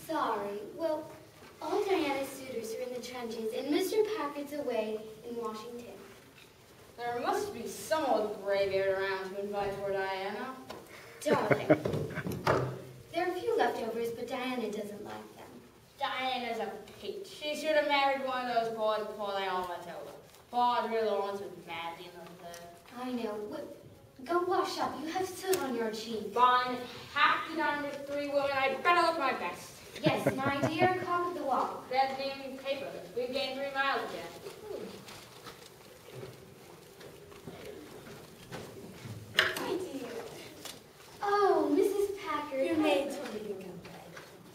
Sorry. Well, all Diana's suitors are in the trenches, and Mr. Packard's away in Washington. There must be some old graybeard around to invite poor Diana. Darling. There are a few leftovers, but Diana doesn't like them. Diana's a peach. She should have married one of those boys before they all went over. Audrey Lawrence was madly in love with her. I know. Go wash up. You have soot on your cheek. Fine. Have to done with 3 women. I'd better look my best. Yes, my dear, cock of the walk. That's being paperless. We've gained 3 miles again. My dear. Oh, Mrs. Packard. Your maid told me to come by.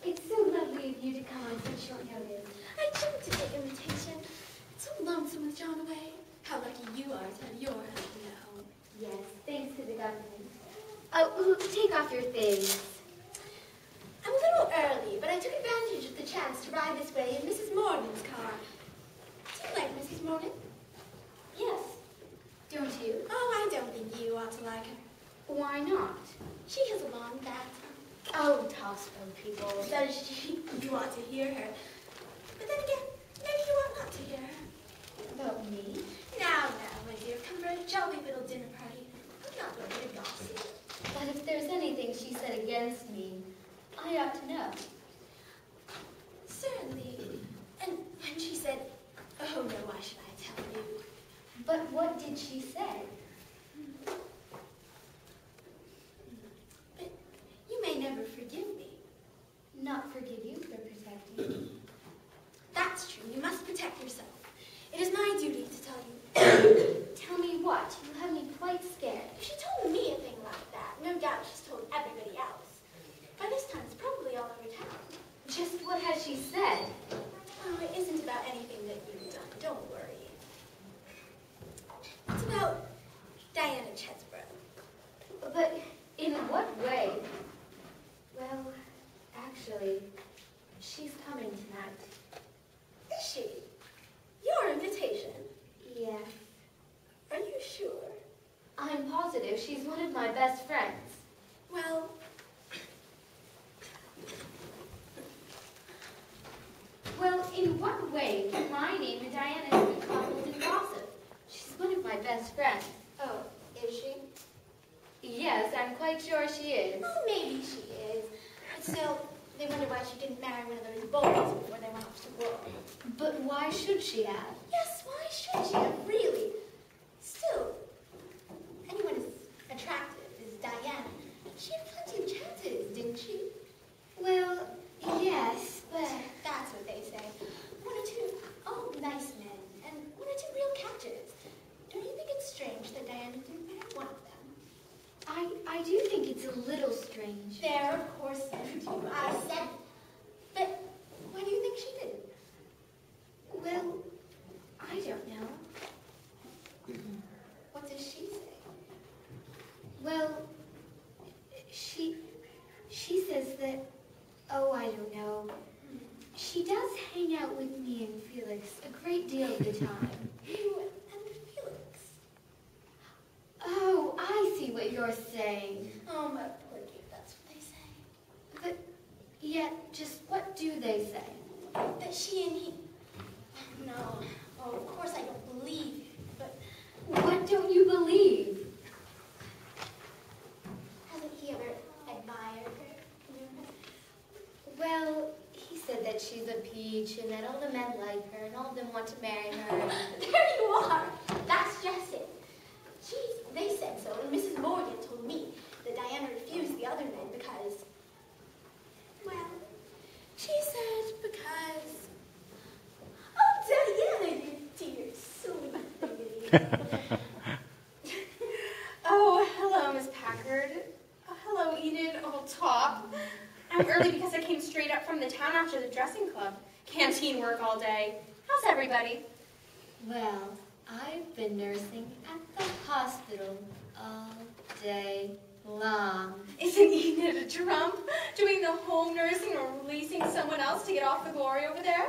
It's so lovely of you to come on such short notice. I jumped to take invitation. It's so lonesome with John away. How lucky you are to have your husband at home. Yes, thanks to the government. Oh, take off your things. I'm a little early, but I took advantage of the chance to ride this way in Mrs. Morgan's car. Do you like Mrs. Morgan? Yes. Don't you? Oh, I don't think you ought to like her. Why not? She has a long background. Oh, toss-spoon people. Does she? You ought to hear her. But then again, maybe you ought not to hear her. About me? Now, my dear, come for a jolly little dinner party. I'm not going to gossip. But if there's anything she said against me, I ought to know. Certainly. And when she said, oh no, why should I tell you? But what did she say? But you may never forgive me. Not forgive you for protecting. That's true. You must protect yourself. It is my duty to tell you. Tell me what? You have me quite scared. If she told me a thing like that, no doubt she's told everybody else. By this time, it's probably all over town. Just what has she said? Oh, it isn't about anything that you've done. Don't worry. It's about Diana Chesbrough. But in what way? Well, actually, she's coming tonight. Is she? Your invitation? Yeah. Are you sure? I'm positive she's one of my best friends. Well, in what way can my name and Diana's be coupled in gossip? She's one of my best friends. oh, is she? Yes, I'm quite sure she is. Well, maybe she is. But still, they wonder why she didn't marry one of those boys before they went off to war. But why should she have? Yes, why should she have, really? Still, anyone as attractive as Diana, she had plenty of chances, didn't she? Well, yes, but... That's what they say. 1 or 2 nice men, and 1 or 2 real catches. Don't you think it's strange that Diana didn't marry one of them? I do think it's a little strange. There, of course you do. I said. But why do you think she didn't? Well, I don't know. What does she say? Well, she says that, oh, I don't know. She does hang out with me and Felix a great deal of the time. You and Felix? Oh, I see what you're saying. Oh, my poor dear, that's what they say. But yet, just what do they say? That she and he... No. Oh, of course I don't believe you, but... What don't you believe? Hasn't he ever admired her? Well, he said that she's a peach and that all the men like her and all of them want to marry her. There you are! That's just it. They said so, and Mrs. Morgan told me that Diana refused the other men because... Well, she said because... Oh, Diana, you dear, sweet baby. Oh, hello, Miss Packard. Oh, hello, Enid, old top. I'm early because I came straight up from the town after the dressing club. Canteen work all day. How's everybody? Well, I've been nursing at the hospital all day long. Isn't Enid a trump? Doing the home nursing or releasing someone else to get off the glory over there?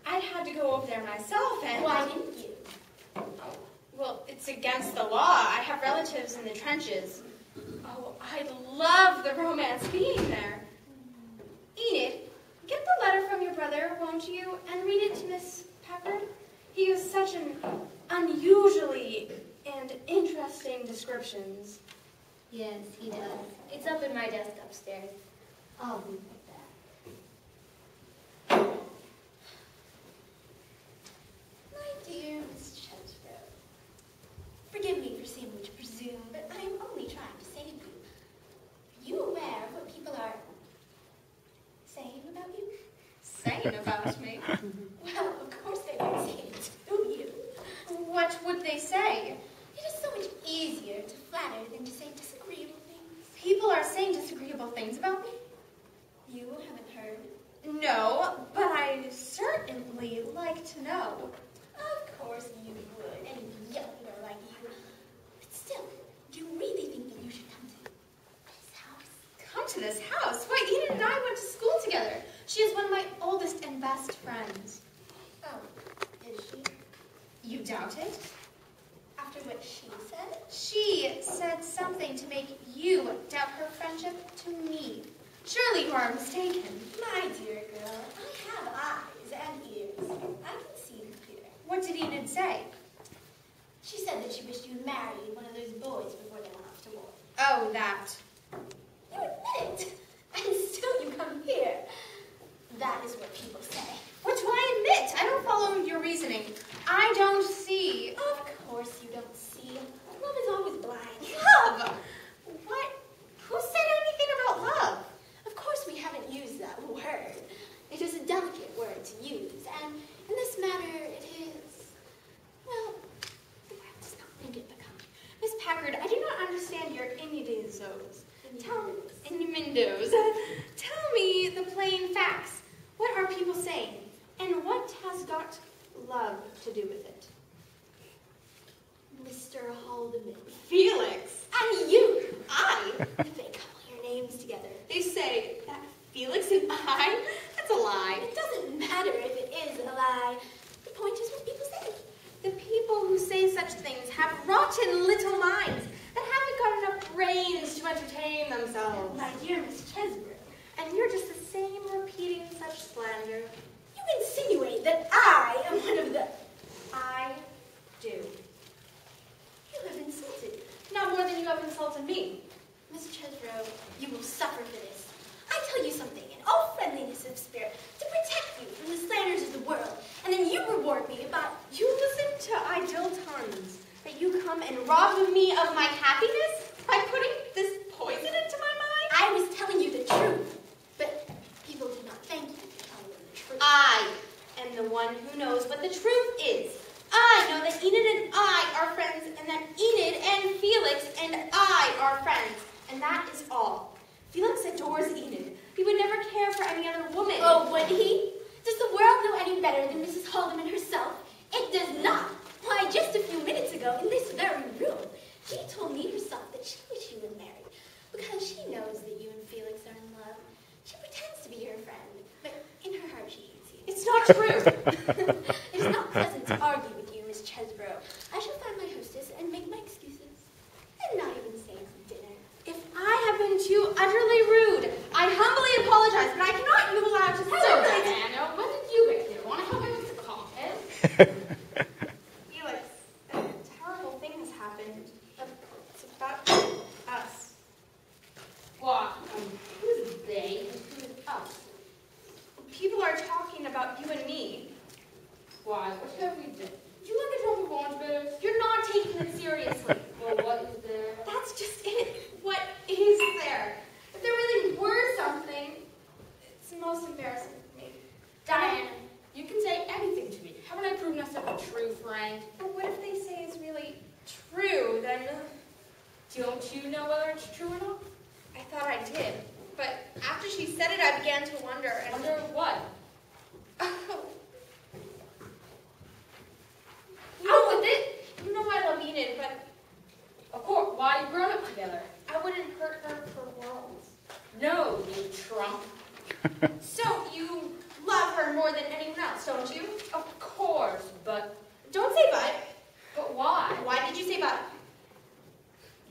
I had to go over there myself and... Why didn't you? Oh, well, it's against the law. I have relatives in the trenches. Oh, I'd love the romance being there. Enid, get the letter from your brother, won't you, and read it to Miss Packard? He has such an unusually and interesting descriptions. Yes, he does. It's up in my desk upstairs. I'll read it back. My dear Miss Chesbrough, forgive me for seeming to presume, but I am only trying to save you. Are you aware of what people are saying about you? Saying about me? Well, of course they won't say it to you. What would they say? It is so much easier to flatter than to say disagreeable things. People are saying disagreeable things about me? You haven't heard. No, but I'd certainly like to know. Of course you would, any youngster like you. But still, do you really think that you should come to this house? Come to this house? Why, Enid and I went to school together. She is one of my oldest and best friends. Oh, is she? You doubt it? After what she said? She said something to make you doubt her friendship to me. Surely you are mistaken. My dear girl, I have eyes and ears. I can see you clear. What did Enid say? She said that she wished you had married one of those boys before they went off to war. Oh, that. You admit it, and still you come here. That is what people say. What do I admit? I don't follow your reasoning. I don't see. Of course you don't see. Love is always blind. Love? What? Who said anything about love? Of course we haven't used that word. It is a delicate word to use, and in this matter it is, well, the world does not think it becoming. Miss Packard, I do not understand your innuendos. Innuendos. Tell me the plain facts. What are people saying? And what has got love to do with it? Mr. Haldeman. Felix. And you. They couple your names together. They say that Felix and I? That's a lie. It doesn't matter if it is a lie. The point is what people say. The people who say such things have rotten little minds that haven't got enough brains to entertain themselves. My dear Miss Chesbrough, And you're just the same repeating such slander. you insinuate that I am one of the... I do. You have insulted. Not more than you have insulted me. Miss Chesbrough, you will suffer for this. I tell you something in all friendliness of spirit to protect you from the slanders of the world, and then you reward me about... You listen to idle tongues, that you come and rob me of my happiness by putting this poison into my mind? I was telling you the truth, but people did not thank you for telling them the truth. I am the one who knows what the truth is. I know that Enid and I are friends, and that Enid and Felix and I are friends, and that is all. Felix adores Enid. He would never care for any other woman. Oh, would he? Does the world know any better than Mrs. Haldeman herself? It does not. Why, just a few minutes ago, in this very room, she told me herself that she wished you were married, because she knows that you and Felix are in love. She pretends to be your friend, but in her heart she hates you. It's not true. It is not pleasant to argue with you, Miss Chesbrough. I shall find my hostess and make my excuses, and not even stay for dinner. If I have been too utterly rude, I humbly apologize, but I cannot be allowed to say that. Diana, when did you get here? Want to help me with the coffin? Felix, a terrible thing has happened. It's about us. What? Who's they and who's us? People are talking about you and me. Why? What have we done? Did you look at your orange bitters? You're not taking it seriously. Well, what is there? That's just it. What is there? If there really were something, it's most embarrassing for me. Diana, you can say anything to me. Haven't I proven myself a true friend? But what if they say it's really true, then... Don't you know whether it's true or not? I thought I did. But after she said it, I began to wonder. And Wonder what? Oh. Out with it! You know I love Enid, but Of course, why you grown up together? I wouldn't hurt her for worlds. No, you trump. So you love her more than anyone else, don't you? Of course, but Don't say but. why? Why did you say but?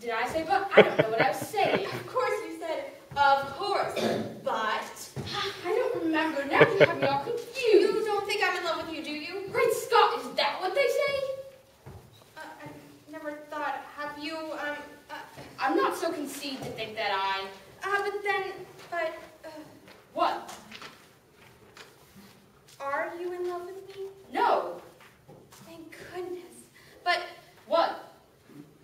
Did I say but? I don't know what I was saying. Of course you said, of course, but... I don't remember. Now you have me all confused. You don't think I'm in love with you, do you? Great Scott, is that what they say? I never thought. Have you, I'm not so conceited to think that I... What? Are you in love with me? No. Thank goodness. But What?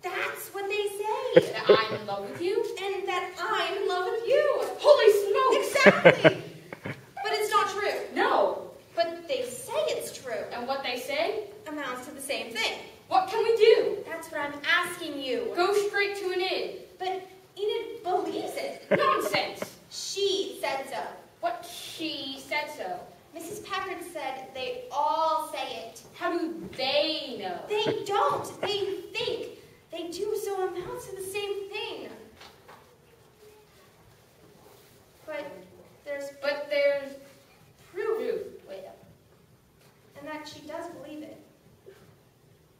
that's what they say. That I'm in love with you? And that I'm in love with you. Holy smokes! Exactly. But it's not true. No. But they say it's true. And what they say? Amounts to the same thing. What can we do? That's what I'm asking you. Go straight to Enid. But Enid believes it. Nonsense. She said so. What? She said so. Mrs. Packard said they all say it. How do they know? They don't. They think. They do, so amounts to the same thing. But there's proof. Wait up. and that she does believe it.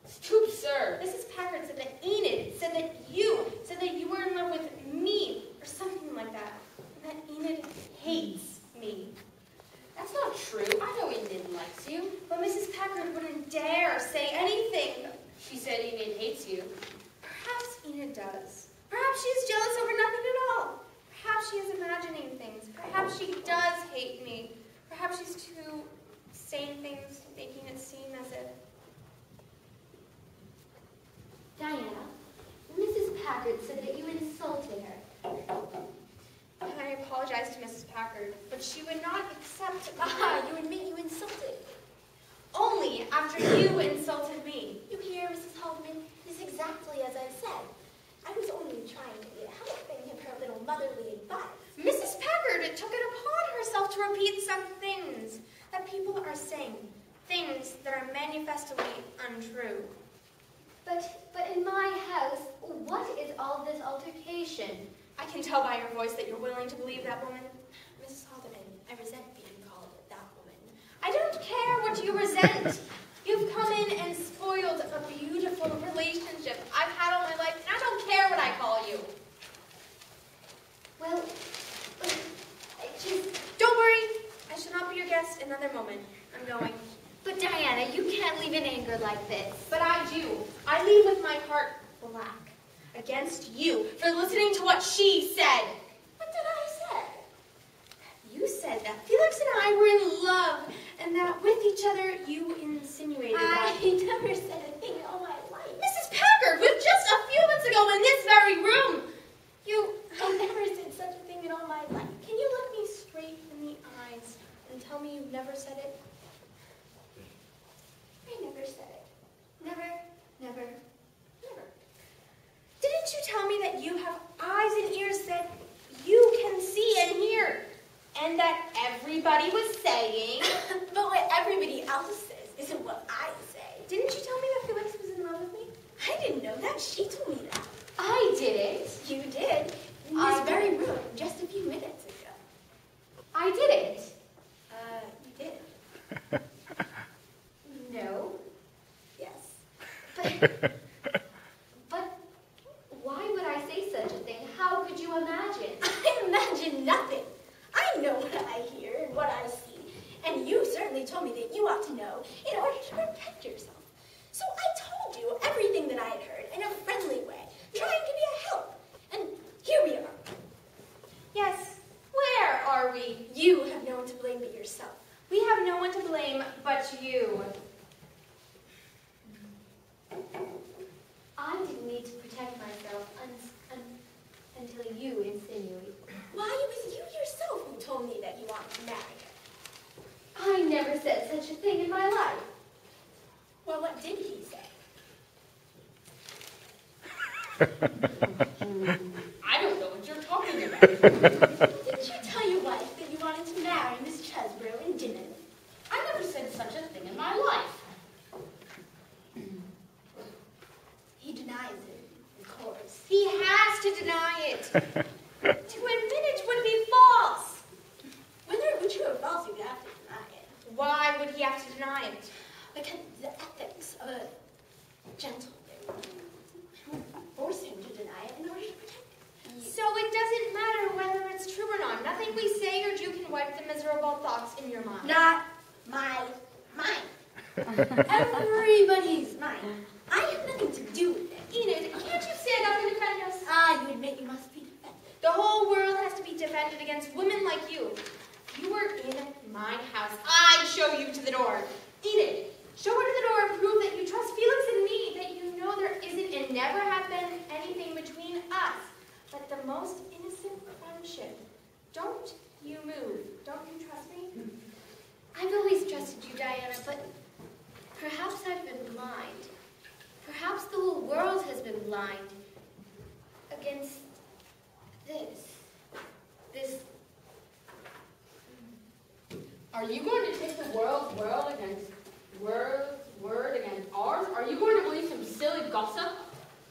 It's too absurd. Mrs. Packard said that Enid said that you were in love with me, or something like that. And that Enid hates me. That's not true. I know Enid likes you. But Mrs. Packard wouldn't dare say anything. She said Enid hates you. Perhaps Enid does. Perhaps she's jealous over nothing at all. Perhaps she is imagining things. Perhaps she does hate me. Perhaps she's too saying things, making it seem as if... Diana, Mrs. Packard said that you insulted her. I apologize to Mrs. Packard, but she would not accept... You admit you insulted. Only after you insulted me. You hear, Mrs. Haldeman? It's exactly as I said. I was only trying to be a help and give her a little motherly advice. Mrs. Packard took it upon herself to repeat some things that people are saying. Things that are manifestly untrue. But in my house, what is all this altercation? I can tell by your voice that you're willing to believe that woman. Mrs. Haldeman, I resent being called that woman. I don't care what you resent. You've come in and spoiled a beautiful relationship I've had all my life, and I don't care what I call you. Well, I just... Don't worry. I shall not be your guest another moment. I'm going. But Diana, you can't leave in anger like this. But I do. I leave with my heart black. Against you for listening to what she said. What did I say? You said that Felix and I were in love, and that with each other you insinuated that. I never said a thing in all my life. Mrs. Packard, with just a few minutes ago in this very room, I never said such a thing in all my life. Can you look me straight in the eyes and tell me you never said it? I never said it. Never. Never. Didn't you tell me that you have eyes and ears that you can see and hear? And that everybody was saying... But what everybody else says isn't what I say. Didn't you tell me that Felix was in love with me? I didn't know that. She told me that. I did it. You did. In this very room, just a few minutes ago. I did it. You did. No. Yes. But why would I say such a thing? How could you imagine? I imagine nothing. I know what I hear and what I see. And you certainly told me that you ought to know in order to protect yourself. So I told you everything that I had heard in a friendly way, trying to be a help. And here we are. Yes. Where are we? You have no one to blame but yourself. We have no one to blame but you. I didn't need to protect myself until you insinuated. Why, it was you yourself who told me that you wanted to marry her. I never said such a thing in my life. Well, what did he say? I don't know what you're talking about. Didn't you tell your wife that you wanted to marry Miss Chesbrough and didn't? I never said such a thing in my life. He denies it, of course. He has to deny it. To admit it would be false. Whether it were true or false, you would have to deny it. Why would he have to deny it? Because the ethics of a gentleman would force him to deny it in order to protect it. So it doesn't matter whether it's true or not. Nothing we say or do can wipe the miserable Everybody's mine. I have nothing to do with it. Enid, can't you stand up and defend us? You admit you must be defended. The whole world has to be defended against women like you. If you were in my house, I'd show you to the door. Enid, show her to the door and prove that you trust Felix and me, that you know there isn't and never have been anything between us, but the most innocent friendship. Don't you move. Don't you trust me? I've always trusted you, Diana, but perhaps I've been blind. Perhaps the whole world has been blind against this. Are you going to take the world's word against ours? Are you going to believe some silly gossip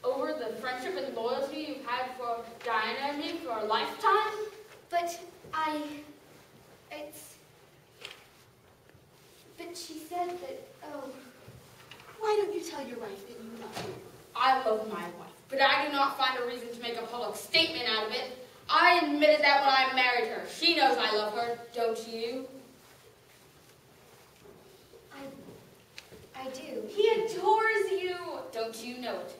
over the friendship and loyalty you've had for Diana and me for a lifetime? But but she said that, Why don't you tell your wife that you love her? I love my wife, but I do not find a reason to make a public statement out of it. I admitted that when I married her. She knows I love her, don't you? I do. He adores you. Don't you know it?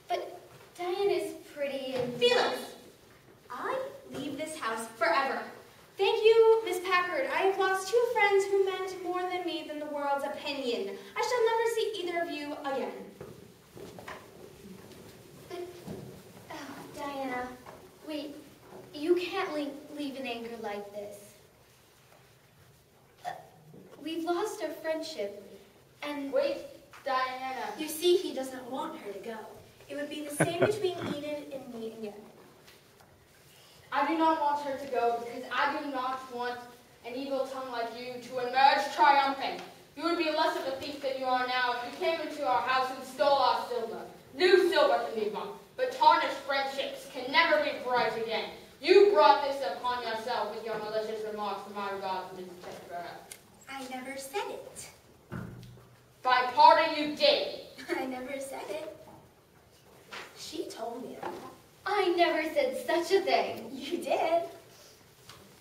But Diana's pretty and... Felix, I leave this house forever. Thank you, Miss Packard. I have lost two friends who meant more than me than the world's opinion. I shall never see either of you again. But, Diana, wait, you can't leave in anger like this. We've lost our friendship, and... Wait, Diana. You see, he doesn't want her to go. It would be the same between Enid and me again. I do not want her to go because I do not want an evil tongue like you to emerge triumphant. You would be less of a thief than you are now if you came into our house and stole our silver. New silver can be bought, but tarnished friendships can never be bright again. You brought this upon yourself with your malicious remarks in my regards, Miss Chesbrough. I never said it. By parting you did. I never said it. She told me that. I never said such a thing. You did.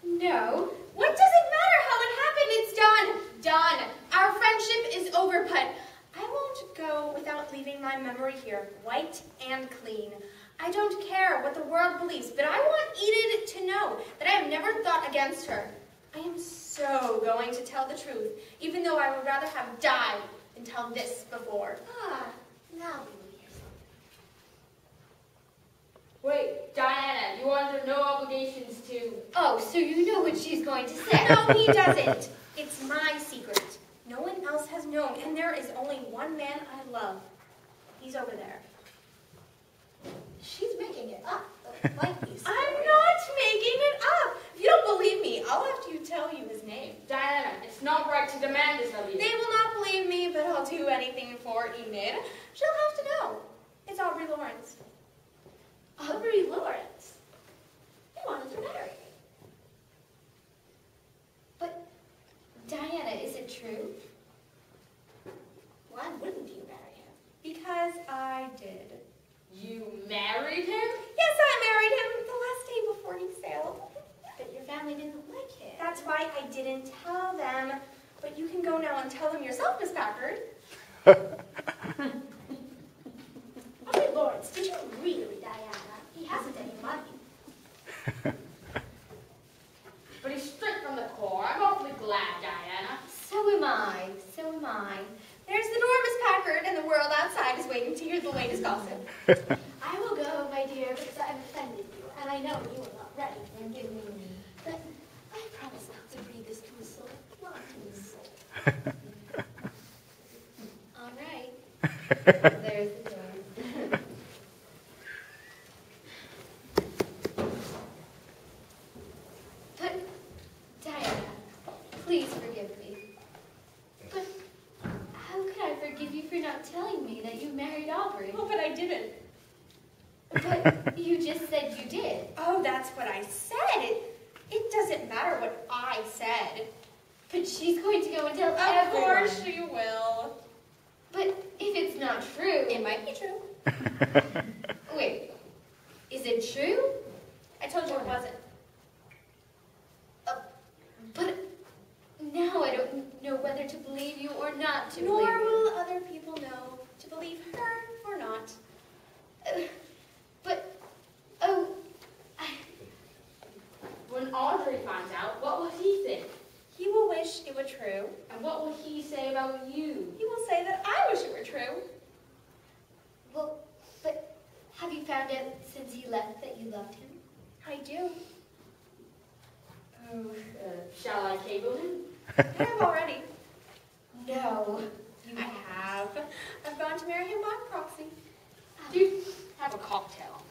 No. What does it matter how it happened? It's done. Done. Our friendship is over, but I won't go without leaving my memory here, white and clean. I don't care what the world believes, but I want Enid to know that I have never thought against her. I am so going to tell the truth, even though I would rather have died than tell this before. Now we will hear something. Wait, Diana, you are under no obligations to... Oh, so you know what she's going to say. No, he doesn't. It's my secret. No one else has known, and there is only one man I love. He's over there. She's making it up. Like these. I'm not making it up. If you don't believe me, I'll have to tell you his name. Diana, it's not right to demand this of you. They will not believe me, but I'll do anything for Enid. She'll have to know. It's Aubrey Lawrence. Aubrey Lawrence. They wanted to marry me. But, Diana, is it true? Why wouldn't you marry him? Because I did. You married him? Yes, I married him the last day before he sailed. But your family didn't like him. That's why I didn't tell them. But you can go now and tell them yourself, Miss Packard. Aubrey Lawrence, did you really, Diana? He hasn't any money. But he's straight from the core. I'm awfully glad, Diana. So am I. So am I. There's the door, Miss Packard, and the world outside is waiting to hear the latest gossip. I will go, my dear, because I've offended you, and I know you are not ready to forgive me. But I promise not to breathe this to a soul. Not to a soul. All right. There's the door. But, Diana, please forgive me. But how could I forgive you for not telling me that you married Aubrey? Oh, but I didn't. But you just said you did. Oh, that's what I said. It doesn't matter what I said. But she's going to go and tell Of everyone. course she will. But if it's not true... It might be true. Wait, is it true? I told you it wasn't. But now I don't know whether to believe you or not. found out since he left that you loved him? I do. Oh, shall I cable him? I have already. No. You have. I've gone to marry him by proxy. Do you have a cocktail?